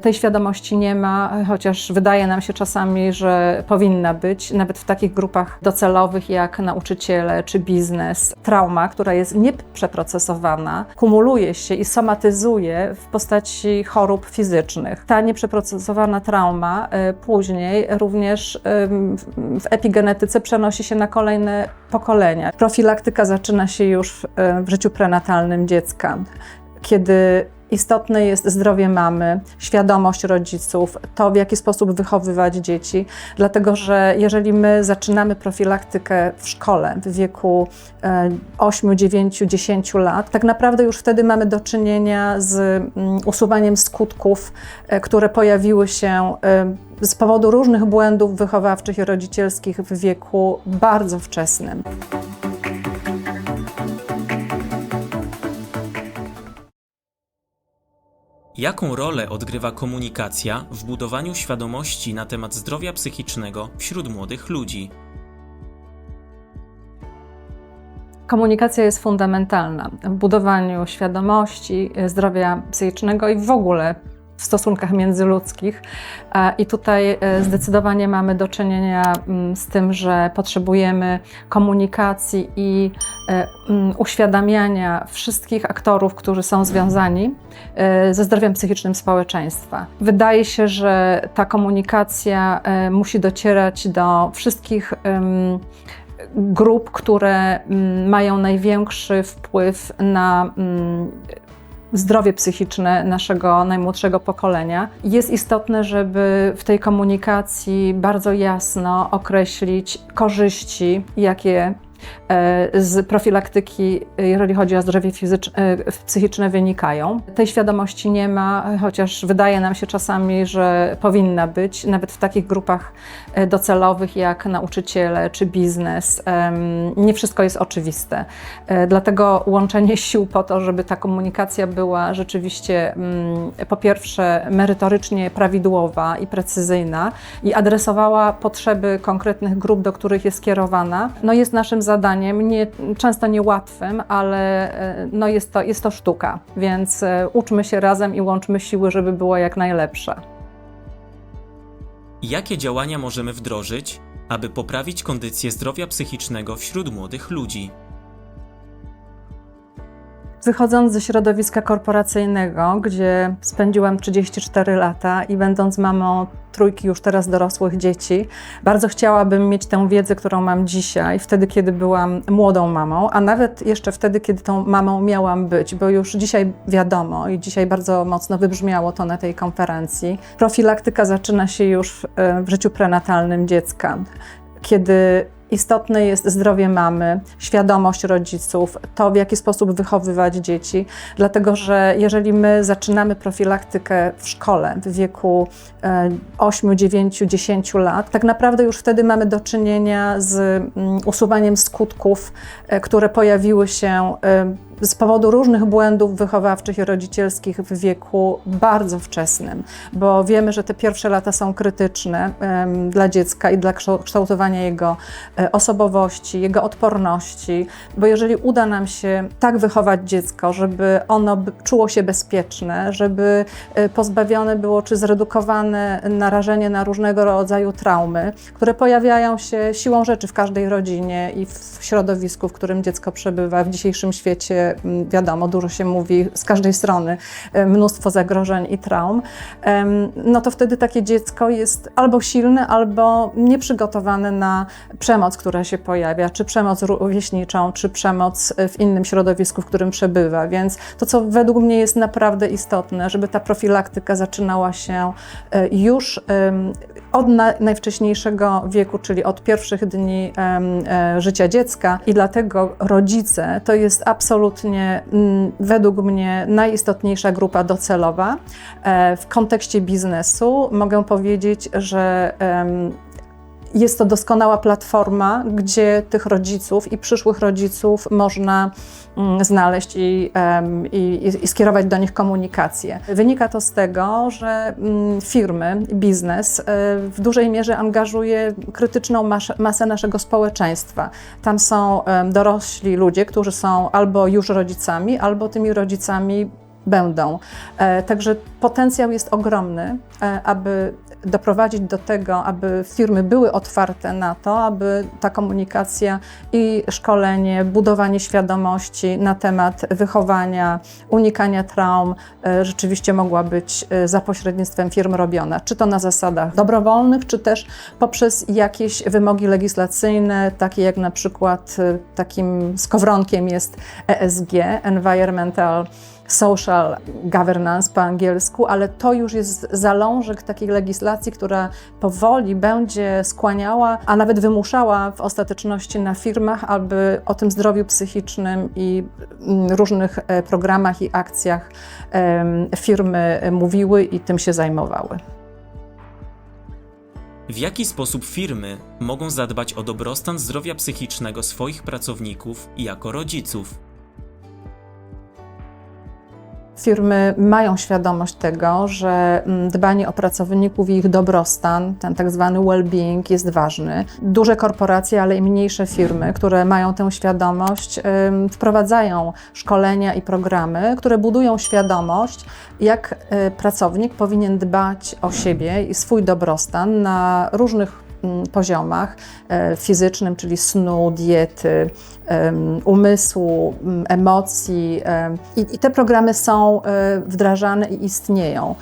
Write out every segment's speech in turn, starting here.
Tej świadomości nie ma, chociaż wydaje nam się czasami, że powinna być, nawet w takich grupach docelowych jak nauczyciele czy biznes. Trauma, która jest nieprzeprocesowana, kumuluje się i somatyzuje w postaci chorób fizycznych. Ta nieprzeprocesowana trauma później również w epigenetyce przenosi się na kolejne pokolenia. Profilaktyka zaczyna się już w życiu prenatalnym dziecka, kiedy istotne jest zdrowie mamy, świadomość rodziców, to w jaki sposób wychowywać dzieci, dlatego że jeżeli my zaczynamy profilaktykę w szkole w wieku 8, 9, 10 lat, tak naprawdę już wtedy mamy do czynienia z usuwaniem skutków, które pojawiły się z powodu różnych błędów wychowawczych i rodzicielskich w wieku bardzo wczesnym. Jaką rolę odgrywa komunikacja w budowaniu świadomości na temat zdrowia psychicznego wśród młodych ludzi? Komunikacja jest fundamentalna w budowaniu świadomości, zdrowia psychicznego i w ogóle w stosunkach międzyludzkich. I tutaj zdecydowanie mamy do czynienia z tym, że potrzebujemy komunikacji i uświadamiania wszystkich aktorów, którzy są związani ze zdrowiem psychicznym społeczeństwa. Wydaje się, że ta komunikacja musi docierać do wszystkich grup, które mają największy wpływ na zdrowie psychiczne naszego najmłodszego pokolenia. Jest istotne, żeby w tej komunikacji bardzo jasno określić korzyści, jakie z profilaktyki, jeżeli chodzi o zdrowie psychiczne, wynikają. Tej świadomości nie ma, chociaż wydaje nam się czasami, że powinna być, nawet w takich grupach docelowych jak nauczyciele czy biznes. Nie wszystko jest oczywiste. Dlatego łączenie sił po to, żeby ta komunikacja była rzeczywiście po pierwsze merytorycznie prawidłowa i precyzyjna i adresowała potrzeby konkretnych grup, do których jest kierowana, jest naszym zadaniem, często niełatwym, ale jest to sztuka, więc uczmy się razem i łączmy siły, żeby było jak najlepsze. Jakie działania możemy wdrożyć, aby poprawić kondycję zdrowia psychicznego wśród młodych ludzi? Wychodząc ze środowiska korporacyjnego, gdzie spędziłam 34 lata i będąc mamą trójki już teraz dorosłych dzieci, bardzo chciałabym mieć tę wiedzę, którą mam dzisiaj, wtedy, kiedy byłam młodą mamą, a nawet jeszcze wtedy, kiedy tą mamą miałam być, bo już dzisiaj wiadomo i dzisiaj bardzo mocno wybrzmiało to na tej konferencji. Profilaktyka zaczyna się już w życiu prenatalnym dziecka, kiedy istotne jest zdrowie mamy, świadomość rodziców, to w jaki sposób wychowywać dzieci, dlatego że jeżeli my zaczynamy profilaktykę w szkole w wieku 8, 9, 10 lat, tak naprawdę już wtedy mamy do czynienia z usuwaniem skutków, które pojawiły się z powodu różnych błędów wychowawczych i rodzicielskich w wieku bardzo wczesnym, bo wiemy, że te pierwsze lata są krytyczne dla dziecka i dla kształtowania jego osobowości, jego odporności, bo jeżeli uda nam się tak wychować dziecko, żeby ono czuło się bezpieczne, żeby pozbawione było czy zredukowane narażenie na różnego rodzaju traumy, które pojawiają się siłą rzeczy w każdej rodzinie i w środowisku, w którym dziecko przebywa w dzisiejszym świecie. Wiadomo, dużo się mówi z każdej strony, mnóstwo zagrożeń i traum, to wtedy takie dziecko jest albo silne, albo nieprzygotowane na przemoc, która się pojawia, czy przemoc rówieśniczą, czy przemoc w innym środowisku, w którym przebywa. Więc to, co według mnie jest naprawdę istotne, żeby ta profilaktyka zaczynała się już od najwcześniejszego wieku, czyli od pierwszych dni życia dziecka i dlatego rodzice to jest absolutnie według mnie najistotniejsza grupa docelowa. W kontekście biznesu mogę powiedzieć, że jest to doskonała platforma, gdzie tych rodziców i przyszłych rodziców można znaleźć i skierować do nich komunikację. Wynika to z tego, że firmy, biznes w dużej mierze angażuje krytyczną masę naszego społeczeństwa. Tam są dorośli ludzie, którzy są albo już rodzicami, albo tymi rodzicami będą. Także potencjał jest ogromny, aby doprowadzić do tego, aby firmy były otwarte na to, aby ta komunikacja i szkolenie, budowanie świadomości na temat wychowania, unikania traum rzeczywiście mogła być za pośrednictwem firm robiona. Czy to na zasadach dobrowolnych, czy też poprzez jakieś wymogi legislacyjne, takie jak na przykład takim skowronkiem jest ESG, Environmental Social Governance po angielsku, ale to już jest zalążek takiej legislacji, która powoli będzie skłaniała, a nawet wymuszała w ostateczności na firmach, aby o tym zdrowiu psychicznym i różnych programach i akcjach firmy mówiły i tym się zajmowały. W jaki sposób firmy mogą zadbać o dobrostan zdrowia psychicznego swoich pracowników jako rodziców? Firmy mają świadomość tego, że dbanie o pracowników i ich dobrostan, ten tak zwany well-being jest ważny. Duże korporacje, ale i mniejsze firmy, które mają tę świadomość, wprowadzają szkolenia i programy, które budują świadomość, jak pracownik powinien dbać o siebie i swój dobrostan na różnych poziomach fizycznym, czyli snu, diety, umysłu, emocji. I te programy są wdrażane i istnieją.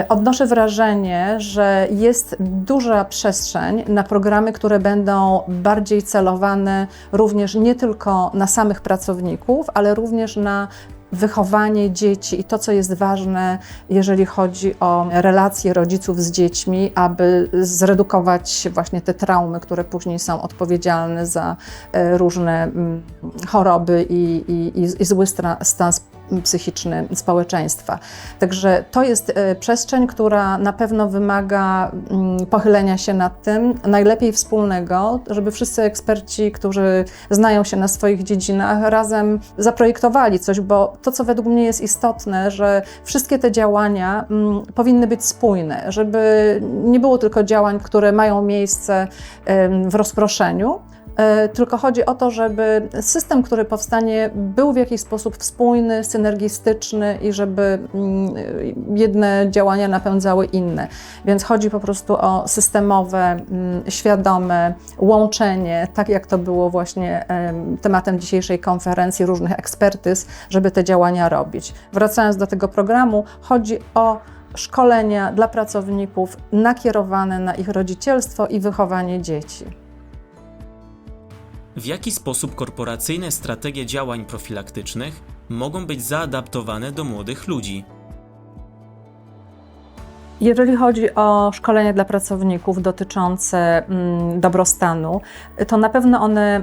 Odnoszę wrażenie, że jest duża przestrzeń na programy, które będą bardziej celowane również nie tylko na samych pracowników, ale również na wychowanie dzieci i to, co jest ważne, jeżeli chodzi o relacje rodziców z dziećmi, aby zredukować właśnie te traumy, które później są odpowiedzialne za różne choroby i zły stan psychiczny społeczeństwa. Także to jest przestrzeń, która na pewno wymaga pochylenia się nad tym, najlepiej wspólnego, żeby wszyscy eksperci, którzy znają się na swoich dziedzinach, razem zaprojektowali coś, bo to, co według mnie jest istotne, że wszystkie te działania powinny być spójne, żeby nie było tylko działań, które mają miejsce w rozproszeniu, tylko chodzi o to, żeby system, który powstanie, był w jakiś sposób spójny, synergistyczny i żeby jedne działania napędzały inne. Więc chodzi po prostu o systemowe, świadome łączenie, tak jak to było właśnie tematem dzisiejszej konferencji, różnych ekspertyz, żeby te działania robić. Wracając do tego programu, chodzi o szkolenia dla pracowników nakierowane na ich rodzicielstwo i wychowanie dzieci. W jaki sposób korporacyjne strategie działań profilaktycznych mogą być zaadaptowane do młodych ludzi? Jeżeli chodzi o szkolenia dla pracowników dotyczące dobrostanu, to na pewno one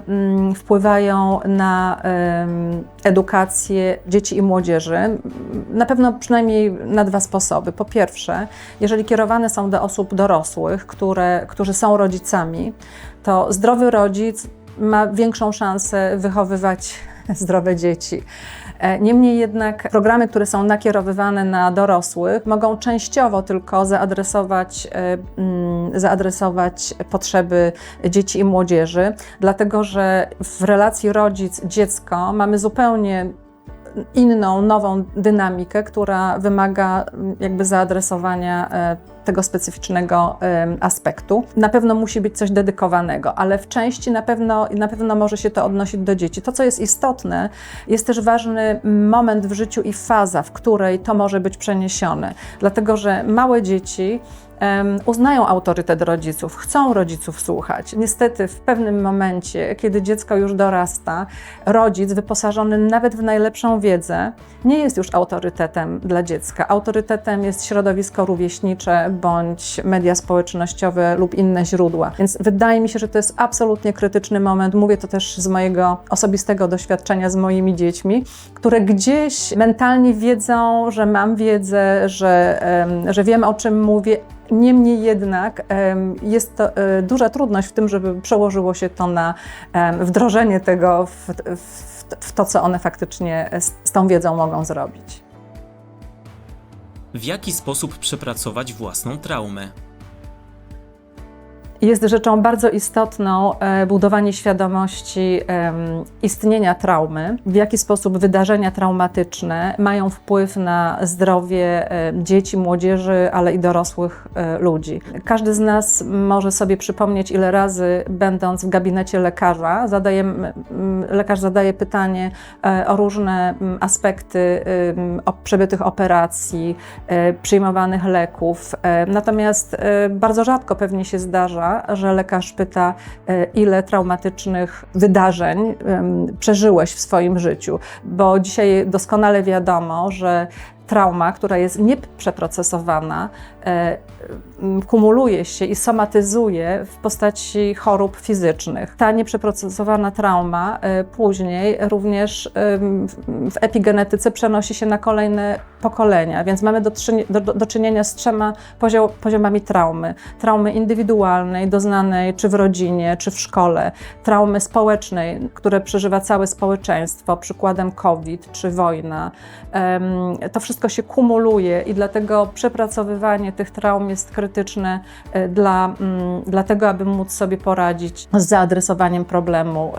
wpływają na edukację dzieci i młodzieży. Na pewno przynajmniej na dwa sposoby. Po pierwsze, jeżeli kierowane są do osób dorosłych, którzy są rodzicami, to zdrowy rodzic ma większą szansę wychowywać zdrowe dzieci. Niemniej jednak programy, które są nakierowywane na dorosłych, mogą częściowo tylko zaadresować potrzeby dzieci i młodzieży, dlatego że w relacji rodzic-dziecko mamy zupełnie inną, nową dynamikę, która wymaga jakby zaadresowania tego specyficznego aspektu. Na pewno musi być coś dedykowanego, ale w części na pewno może się to odnosić do dzieci. To, co jest istotne, jest też ważny moment w życiu i faza, w której to może być przeniesione. Dlatego, że małe dzieci uznają autorytet rodziców, chcą rodziców słuchać. Niestety w pewnym momencie, kiedy dziecko już dorasta, rodzic wyposażony nawet w najlepszą wiedzę nie jest już autorytetem dla dziecka. Autorytetem jest środowisko rówieśnicze bądź media społecznościowe lub inne źródła. Więc wydaje mi się, że to jest absolutnie krytyczny moment. Mówię to też z mojego osobistego doświadczenia z moimi dziećmi, które gdzieś mentalnie wiedzą, że mam wiedzę, że wiem, o czym mówię. Niemniej jednak jest to duża trudność w tym, żeby przełożyło się to na wdrożenie tego w to, co one faktycznie z tą wiedzą mogą zrobić. W jaki sposób przepracować własną traumę? Jest rzeczą bardzo istotną budowanie świadomości istnienia traumy, w jaki sposób wydarzenia traumatyczne mają wpływ na zdrowie dzieci, młodzieży, ale i dorosłych ludzi. Każdy z nas może sobie przypomnieć, ile razy będąc w gabinecie lekarza, lekarz zadaje pytanie o różne aspekty przebytych operacji, przyjmowanych leków. Natomiast bardzo rzadko pewnie się zdarza, że lekarz pyta, ile traumatycznych wydarzeń przeżyłeś w swoim życiu, bo dzisiaj doskonale wiadomo, że trauma, która jest nieprzeprocesowana, kumuluje się i somatyzuje w postaci chorób fizycznych. Ta nieprzeprocesowana trauma później również w epigenetyce przenosi się na kolejne pokolenia, więc mamy do czynienia z 3 poziomami traumy. Traumy indywidualnej, doznanej czy w rodzinie, czy w szkole, traumy społecznej, które przeżywa całe społeczeństwo, przykładem COVID czy wojna. To wszystko się kumuluje i dlatego przepracowywanie tych traum jest krytyczne dla tego, aby móc sobie poradzić z zaadresowaniem problemu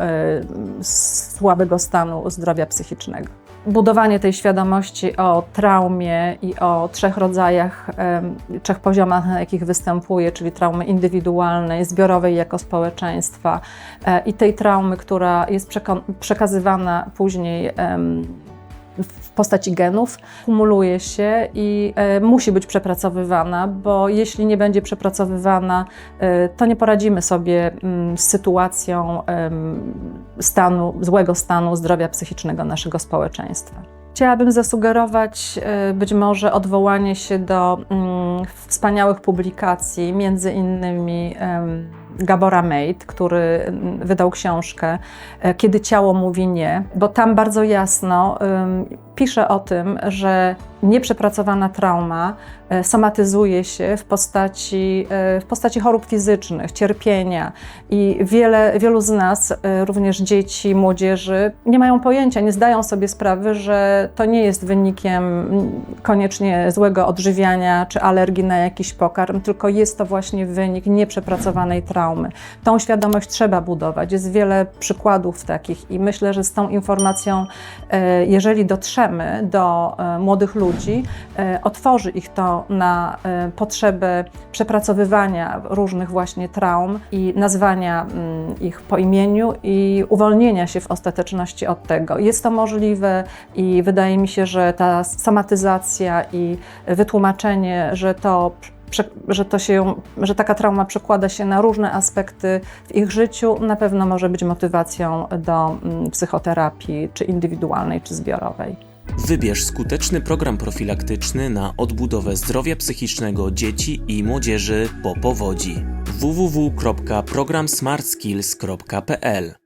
słabego stanu zdrowia psychicznego. Budowanie tej świadomości o traumie i o 3 rodzajach, 3 poziomach, na jakich występuje, czyli traumy indywidualnej, zbiorowej jako społeczeństwa i tej traumy, która jest przekazywana później w postaci genów, kumuluje się i musi być przepracowywana, bo jeśli nie będzie przepracowywana, to nie poradzimy sobie z sytuacją złego stanu zdrowia psychicznego naszego społeczeństwa. Chciałabym zasugerować być może odwołanie się do wspaniałych publikacji, między innymi Gabora Mate, który wydał książkę Kiedy ciało mówi nie, bo tam bardzo jasno pisze o tym, że nieprzepracowana trauma somatyzuje się w postaci chorób fizycznych, cierpienia i wielu z nas, również dzieci, młodzieży, nie mają pojęcia, nie zdają sobie sprawy, że to nie jest wynikiem koniecznie złego odżywiania czy alergii na jakiś pokarm, tylko jest to właśnie wynik nieprzepracowanej traumy. Tą świadomość trzeba budować. Jest wiele przykładów takich i myślę, że z tą informacją, jeżeli dotrzemy do młodych ludzi, otworzy ich to na potrzebę przepracowywania różnych właśnie traum i nazwania ich po imieniu i uwolnienia się w ostateczności od tego. Jest to możliwe i wydaje mi się, że ta somatyzacja i wytłumaczenie, że taka trauma przekłada się na różne aspekty w ich życiu, na pewno może być motywacją do psychoterapii, czy indywidualnej, czy zbiorowej. Wybierz skuteczny program profilaktyczny na odbudowę zdrowia psychicznego dzieci i młodzieży po powodzi. www.programsmartskills.pl